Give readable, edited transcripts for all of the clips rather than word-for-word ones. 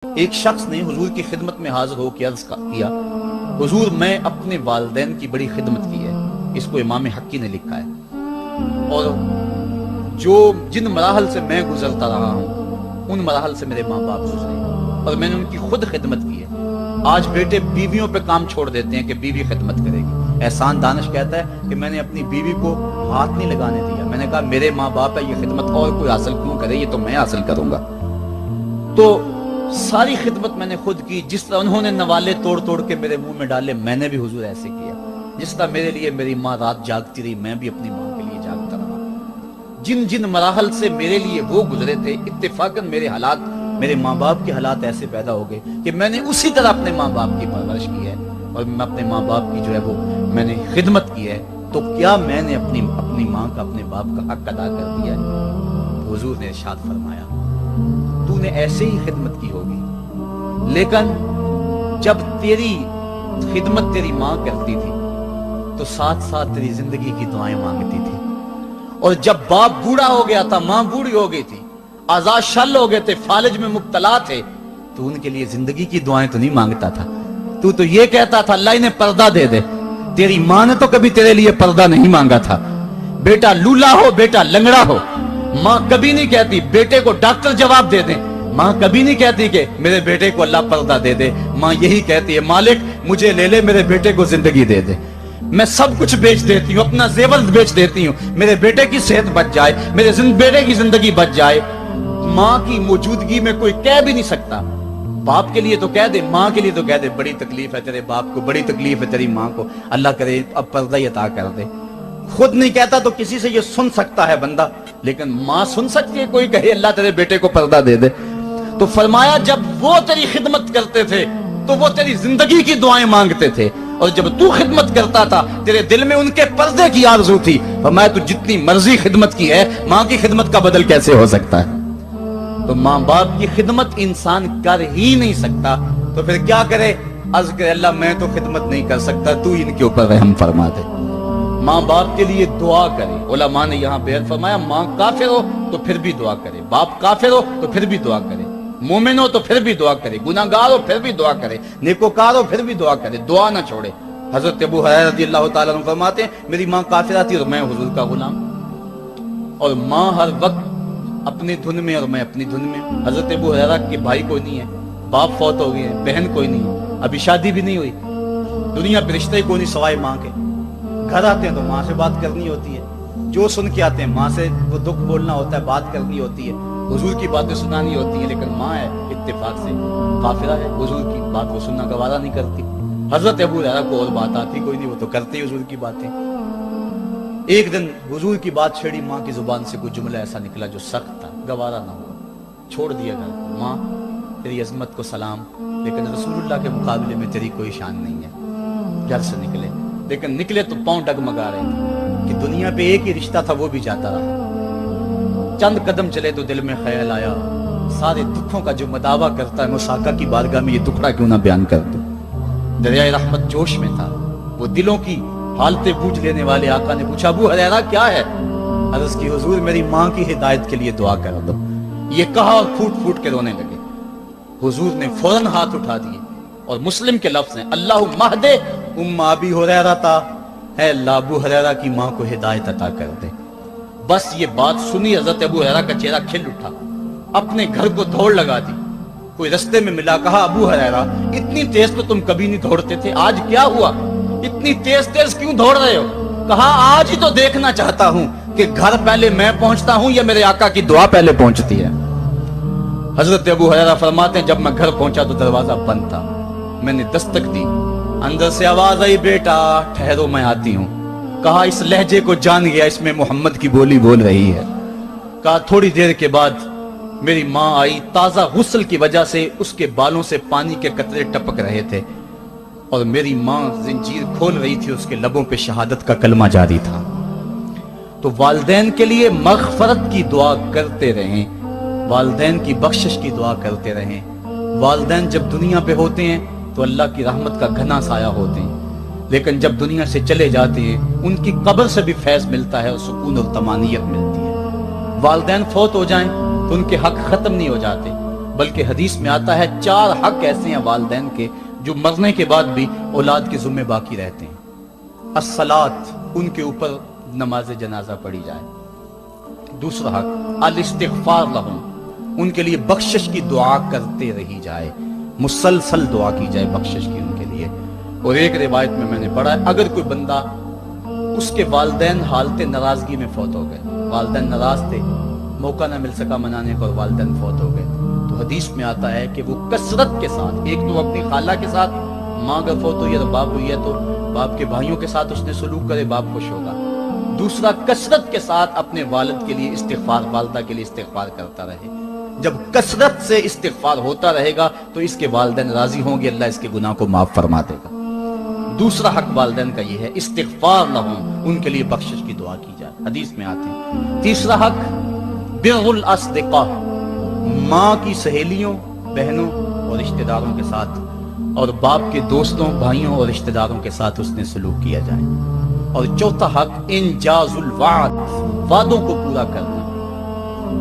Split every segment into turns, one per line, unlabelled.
ایک شخص نے حضور کی خدمت میں حاضر ہو کے عرض کیا، حضور میں اپنے والدین کی بڑی خدمت کی ہے. اس کو امام حقی نے لکھا ہے، اور جن مراحل سے میں گزرتا رہا ہوں ان مراحل سے میرے ماں باپ گزرے اور میں نے ان کی خود خدمت کی ہے. آج بیٹے بیویوں پہ کام چھوڑ دیتے ہیں کہ بیوی خدمت کرے گی. احسان دانش کہتا ہے کہ میں نے اپنی بیوی کو ہاتھ نہیں لگانے دیا. میں نے کہا میرے ماں باپ ہے، یہ خدمت اور کوئی حاصل کیوں کرے، یہ تو میں حاصل کروں گا. تو ساری خدمت میں نے خود کی. جس طرح انہوں نے نوالے توڑ توڑ کے میرے منہ میں ڈالے، میں نے بھی حضور ایسے کیا. جس طرح میرے لیے میری ماں رات جاگتی رہی، میں بھی اپنی ماں کے لیے جاگتا رہا. جن مراحل سے میرے لیے وہ گزرے تھے، اتفاقاً میرے حالات، میرے ماں باپ کے حالات ایسے پیدا ہو گئے کہ میں نے اسی طرح اپنے ماں باپ کی پرورش کی ہے اور میں اپنے ماں باپ کی جو ہے وہ میں نے خدمت کی ہے. تو کیا میں نے اپنی ماں کا، اپنے باپ کا حق ادا کر دیا ہے؟ حضور نے ارشاد فرمایا تو نے ایسے ہی خدمت کی ہوگی، لیکن جب تیری خدمت تیری ماں کرتی تھی تو ساتھ ساتھ تیری زندگی کی دعائیں مانگتی تھی. اور جب باپ بوڑھا ہو گیا تھا، ماں بوڑھی ہو گئی تھی، آزاد شل ہو گئے تھے، فالج میں مبتلا تھے، تو ان کے لیے زندگی کی دعائیں تو نہیں مانگتا تھا. تو یہ کہتا تھا اللہ انہیں پردہ دے دے. تیری ماں نے تو کبھی تیرے لیے پردہ نہیں مانگا تھا. بیٹا لولا ہو، بیٹا لنگڑا ہو، ماں کبھی نہیں کہتی بیٹے کو ڈاکٹر جواب دے دیں. ماں کبھی نہیں کہتی کہ میرے بیٹے کو اللہ پردہ دے دے. ماں یہی کہتی ہے مالک مجھے لے لے، میرے بیٹے کو زندگی دے دے. میں سب کچھ بیچ دیتی ہوں، اپنا زیور بیچ دیتی ہوں، میرے بیٹے کی صحت بچ جائے، میرے بیٹے کی زندگی بچ جائے. ماں کی موجودگی میں کوئی کہہ بھی نہیں سکتا. باپ کے لیے تو کہہ دے، ماں کے لیے تو کہہ دے بڑی تکلیف ہے تیرے باپ کو، بڑی تکلیف ہے تیری ماں کو، اللہ کرے اب پردہ ہی عطا کر دے. خود نہیں کہتا تو کسی سے یہ سن سکتا ہے بندہ، لیکن ماں سن سکتی ہے کوئی کہے اللہ تیرے بیٹے کو پردہ دے دے. تو فرمایا جب وہ تیری خدمت کرتے تھے تو وہ تیری زندگی کی دعائیں مانگتے تھے، اور جب تو خدمت کرتا تھا تیرے دل میں ان کے پردے کی آرزو تھی. فرمایا تو جتنی مرضی خدمت کی ہے، ماں کی خدمت کا بدل کیسے ہو سکتا ہے؟ تو ماں باپ کی خدمت انسان کر ہی نہیں سکتا تو پھر کیا کرے؟ عرض کرے اللہ میں تو خدمت نہیں کر سکتا، تو ان کے اوپر رحم فرما دے. ماں باپ کے لیے دعا کرے. علماء نے یہاں بیان فرمایا ماں کافر ہو تو پھر بھی دعا کرے، باپ کافر ہو تو پھر بھی دعا کرے، مومن ہو تو پھر بھی دعا کرے، گناہگار ہو پھر بھی دعا کرے، نیکوکار ہو پھر بھی دعا کرے، دعا نہ چھوڑے. حضرت ابو ہریرہ رضی اللہ تعالیٰ عنہ فرماتے ہیں میری ماں کافرہ تھی اور میں حضور کا غلام، اور ماں ہر وقت اپنی دھن میں اور میں اپنی دھن میں. حضرت ابو ہریرہ کے بھائی کوئی نہیں ہے، باپ فوت ہو گئے ہیں، بہن کوئی نہیں ہے، ابھی شادی بھی نہیں ہوئی، دنیا پہ رشتے کوئی نہیں سوائے ماں کے. گھر آتے ہیں تو ماں سے بات کرنی ہوتی ہے، جو سن کے آتے ہیں ماں سے وہ دکھ بولنا ہوتا ہے، بات کرنی ہوتی ہے، حضور کی باتیں سنانی ہوتی ہیں. لیکن ماں ہے اتفاق سے کافرہ ہے، حضور کی بات کو سننا گوارا نہیں کرتی. حضرت ابو ہریرہ کو اور بات آتی کوئی نہیں، وہ تو کرتے حضور کی باتیں. ایک دن حضور کی بات چھیڑی، ماں کی زبان سے کوئی جملہ ایسا نکلا جو سخت تھا، گوارا نہ ہوا، چھوڑ دیا گھر کو. ماں تیری عظمت کو سلام، لیکن رسول اللہ کے مقابلے میں تیری کوئی شان نہیں ہے. گھر سے نکلے، لیکن نکلے تو پاؤں ڈگمگا رہے تھے کہ دنیا پہ ایک ہی رشتہ تھا وہ بھی جاتا رہا. چند قدم چلے تو دل میں خیال آیا سارے دکھوں کا جو مداوا کرتا ہے مساقہ کی بارگاہ میں یہ دکھڑا کیوں نہ بیان کر دوں. دریائے رحمت جوش میں تھا، وہ دلوں کی حالتیں بوجھ لینے والے آقا نے پوچھا ابو ہریرہ کیا ہے؟ عرض کی حضور میری ماں کی ہدایت کے لیے دعا کر دو. یہ کہا اور پھوٹ پھوٹ کے رونے لگے. حضور نے فوراً ہاتھ اٹھا دیے اور مسلم کے لفظ ہیں اللہم اہد ام ابی ہریرہ، اے اللہ ابو ہریرہ کی ماں کو ہدایت عطا کر دے. بس یہ بات سنی حضرت ابو ہریرہ کا چہرہ کھل اٹھا، اپنے گھر کو دوڑ لگا دی. کوئی رستے میں ملا، کہا ابو ہریرہ اتنی تیز تو تم کبھی نہیں دوڑتے تھے، آج کیا ہوا؟ اتنی تیز تیز کیوں دوڑ رہے ہو؟ کہا آج ہی تو دیکھنا چاہتا ہوں کہ گھر پہلے میں پہنچتا ہوں یا میرے آقا کی دعا پہلے پہنچتی ہے. حضرت ابو ہریرہ فرماتے ہیں جب میں گھر پہنچا تو دروازہ بند تھا. میں نے دستک دی، اندر سے آواز آئی بیٹا ٹھہرو میں آتی ہوں. کہا اس لہجے کو جان گیا، اس میں محمد کی بولی بول رہی ہے. کہا تھوڑی دیر کے بعد میری ماں آئی، تازہ غسل کی وجہ سے اس کے بالوں سے پانی کے قطرے ٹپک رہے تھے، اور میری ماں زنجیر کھول رہی تھی، اس کے لبوں پہ شہادت کا کلمہ جاری تھا. تو والدین کے لیے مغفرت کی دعا کرتے رہیں، والدین کی بخشش کی دعا کرتے رہیں. والدین جب دنیا پہ ہوتے ہیں تو اللہ کی رحمت کا گھنا سایہ ہوتے ہیں، لیکن جب دنیا سے چلے جاتے ہیں ان کی قبر سے بھی فیض ملتا ہے اور سکون اور طمانینت ملتی ہے. والدین فوت ہو جائیں تو ان کے حق ختم نہیں ہو جاتے، बल्कि हदीस में आता है 4 हक ऐसे हैं वालिदैन के जो मरने के बाद भी औलाद के जुम्मे बाकी रहते हैं। अस्सलात, उनके ऊपर नमाज जनाजा पढ़ी जाए। दूसरा हक अल इस्तिगफार लहुम, उनके लिए बख्शिश की दुआ करते रही जाए, मुसलसल दुआ की जाए बख्शिश की उनके लिए। और एक रिवायत में मैंने पढ़ा है अगर कोई बंदा, उसके वालिदैन हालत नाराजगी में फौत हो गए, वालिदैन नाराज थे, मौका ना मिल सका मनाने का और वालिदैन फौत हो गए, तो हदीस में आता है कि वो कसरत के साथ, एक तो अपनी खाला के साथ, माँ अगर फौत हुई है तो बाप हुई है तो बाप के भाइयों के साथ उसने सलूक करे, बाप खुश होगा। दूसरा, कसरत के साथ अपने वालिद के लिए इस्तिगफार, वालिदा के लिए इस्तिगफार करता रहे। जब कसरत से इस्तिगफार होता रहेगा तो इसके वालिदैन राजी होंगे, अल्लाह इसके गुनाह को माफ फरमा देगा। दूसरा हक वालिदैन का ये है इस्तिगफार लहुम, उनके लिए बख्शिश की दुआ की जाए, हदीस में आते हैं। तीसरा हक बिर्रुल अस्दिका, माँ की सहेलियों, बहनों और रिश्तेदारों के साथ, और बाप के दोस्तों, भाइयों और रिश्तेदारों के साथ उसने सलूक किया जाए। और चौथा हक इंजाजुल वाद, वादों को पूरा करना,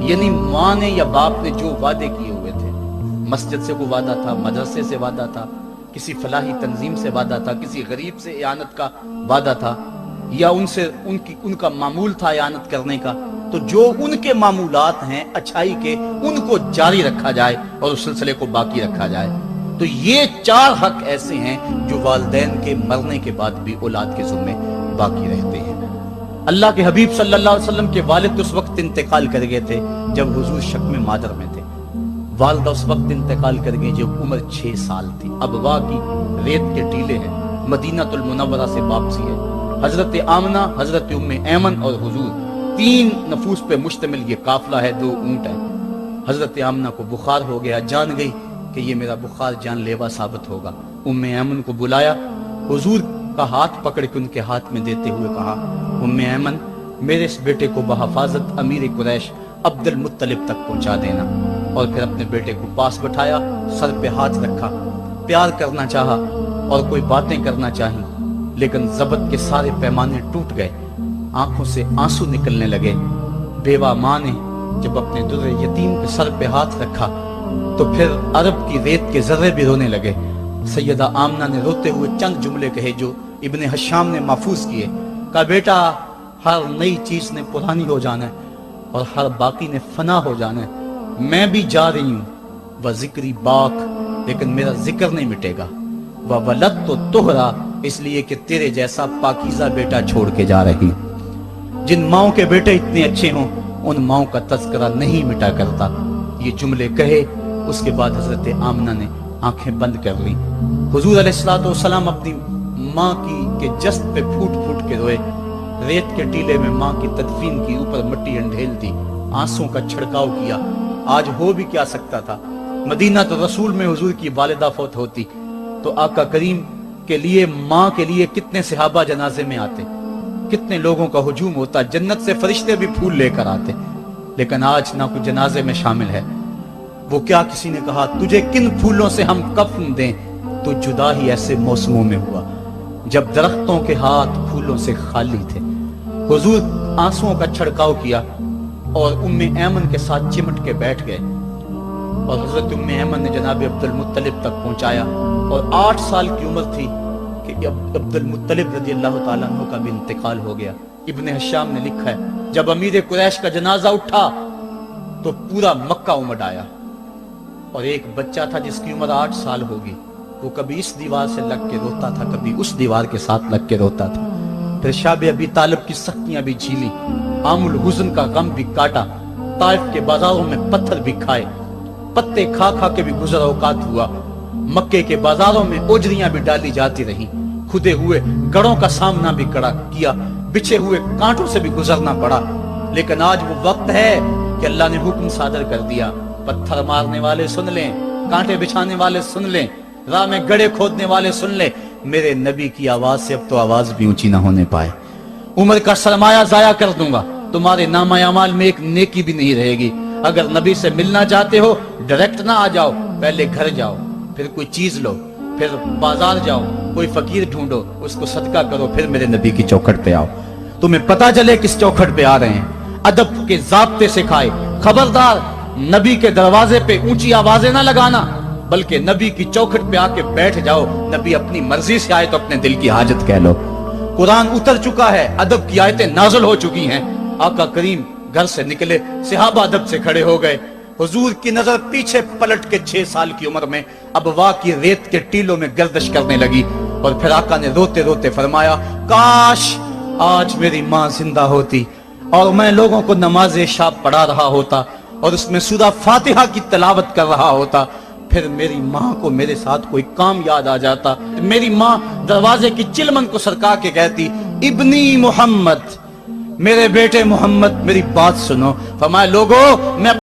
यानी माँ ने या बाप ने जो वादे किए हुए थे, मस्जिद से कोई वादा था, मदरसे से वादा था, किसी फलाही तंजीम से वादा था, किसी गरीब से इयानत का वादा था, या उनसे उनका मामूल था इयानत करने का, तो जो उनके मामूलात हैं अच्छाई के, उनको जारी रखा जाए और उस सिलसिले को बाकी रखा जाए। तो ये 4 हक ऐसे हैं जो वालिदैन के मरने के बाद भी औलाद के ज़िम्मे बाकी रहते हैं। अल्लाह के हबीब सल्लल्लाहु अलैहि वसल्लम के वालिद उस वक्त इंतकाल कर गए थे जब हुजूर शक में मादर में थे। वालिदा उस वक्त इंतकाल कर गई जब उम्र 6 साल थी। अबवा की रेत के टीले हैं, मदीनातुल मुनव्वरा से वापसी है। हजरत आमना, हजरत उम्मे ऐमन और हुजूर, 3 नफूस पे मुश्तमिल ये काफिला है, 2 ऊंट है। हजरत आमना को बुखार हो गया, जान गई कि ये मेरा बुखार जानलेवा साबित होगा। उम्मे ऐमन को बुलाया, हुजूर का हाथ पकड़ के उनके हाथ में देते हुए कहा, उम्मे ऐमन, मेरे इस बेटे को बहफाजत अमीर कुरैश अब्दुल मुत्तलिब तक पहुंचा देना। और फिर अपने बेटे को पास बैठाया, सर पे हाथ रखा, प्यार करना चाहा और कोई बातें करना चाही, लेकिन ज़बत के सारे पैमाने टूट गए, आंखों से आंसू निकलने लगे। बेवा माँ ने जब अपने दुर्रे यतीम के सर पे हाथ रखा तो फिर अरब की रेत के जर्रे भी रोने लगे। सैयदा आमना ने रोते हुए चंद जुमले कहे जो इब्ने हशाम ने महफूज किए। कहा, बेटा, हर नई चीज ने पुरानी हो जाना है और हर बाकी ने फना हो जाना है। मैं भी जा रही हूँ, वह जिक्री बाक, लेकिन मेरा जिक्र नहीं मिटेगा। वह वलद तो तुहरा, इसलिए कि तेरे जैसा पाकीज़ा बेटा छोड़ के जा रही। जिन माओं के बेटे इतने अच्छे हों उन माओं का तज़किरा नहीं मिटा करता। ये जुमले कहे, उसके बाद हजरत आमना ने आंखें बंद कर ली। हुजूर अलैहिस्सलातु वस्सलाम अपनी माँ के जस्त पे फूट फूट के रोए। रेत के टीले में माँ की तदफीन की, ऊपर मिट्टी अंढेल दी, आंसुओं का छिड़काव किया। आज हो भी क्या सकता था, मदीना तो रसूल में हुजूर की वालिदा फौत होती तो आका करीम के लिए, माँ के लिए कितने सहाबा जनाजे में आते, कितने लोगों का हुजूम होता, जन्नत से फरिश्ते भी फूल लेकर आते। लेकिन आज ना कोई जनाजे में शामिल है। वो क्या, किसी ने कहा, तुझे किन फूलों से हम कफन दें, तो जुदा ही ऐसे मौसमों में हुआ जब दरख्तों के हाथ फूलों से खाली थे। हुजूर आंसुओं का छिड़काव किया और उम्मे ऐमन के साथ चिमट के बैठ गए और हजरत उम्मे ऐमन ने जनाब अब्दुल मुत्तलिब तक पहुंचाया। और 8 साल की उम्र थी कि अब्दुल मुत्तलिब रज़ियल्लाहु ताला अन्हु का भी इंतकाल हो गया। इब्ने हशाम ने लिखा है, जब अमीर कुरैश का जनाजा उठा तो पूरा मक्का उमड़ आया और एक बच्चा था जिसकी उम्र 8 साल होगी, वो कभी इस दीवार से लग के रोता था, कभी उस दीवार के साथ लग के रोता था। फिर शाब अबी तालिब की सख्तियां भी झीली, आमुल हुज़न का गम भी काटा, ताइफ के बाजारों में पत्थर भी खाए, पत्ते खा खा के भी गुजर औकात हुआ। मक्के के बाजारों में ओजरियां भी डाली जाती रही, खुदे हुए गढ़ों का सामना भी किया, बिछे हुए कांटों से भी गुजरना पड़ा। लेकिन आज वो वक्त है कि अल्लाह ने हुक्म सादर कर दिया, पत्थर मारने वाले सुन लें, कांटे बिछाने वाले सुन लें, राह में गड्ढे खोदने वाले सुन लें, मेरे नबी की आवाज से अब तो आवाज भी ऊंची ना होने पाए। उम्र का सरमाया जाया कर दूंगा, तुम्हारे नामा अमाल में एक नेकी भी नहीं रहेगी। अगर नबी से मिलना चाहते हो डायरेक्ट ना आ जाओ, पहले घर जाओ, फिर कोई चीज लो, फिर बाजार जाओ, कोई फकीर ढूंढो, उसको सदका करो, फिर मेरे नबी की चौखट पे आओ। तुम्हें पता चले किस चौखट पे आ रहे हैं। अदब के ज़ाब्ते सिखाए, खबरदार नबी के दरवाजे पे ऊंची आवाजें ना लगाना, बल्कि नबी की चौखट पे आके बैठ जाओ। नबी अपनी मर्जी से आए तो अपने दिल की हाजत कह लो। कुरान उतर चुका है, अदब की आयतें नाज़िल हो चुकी हैं। आका करीम घर से निकले, सहाबा अदब से खड़े हो गए। हुजूर की नजर पीछे पलट के 6 साल की उम्र में अबवा की रेत के टीलों में गर्दिश करने लगी, और फिर आका ने रोते रोते फरमाया, काश आज मेरी माँ जिंदा होती और मैं लोगों को नमाज शाब पढ़ा रहा होता और उसमें सूरा फातिहा की तिलावत कर रहा होता, फिर मेरी माँ को मेरे साथ कोई काम याद आ जाता। मेरी माँ दरवाजे की चिलमन को सरका के कहती, इब्नी मोहम्मद, मेरे बेटे मोहम्मद मेरी बात सुनो। फरमाया, लोगों मैं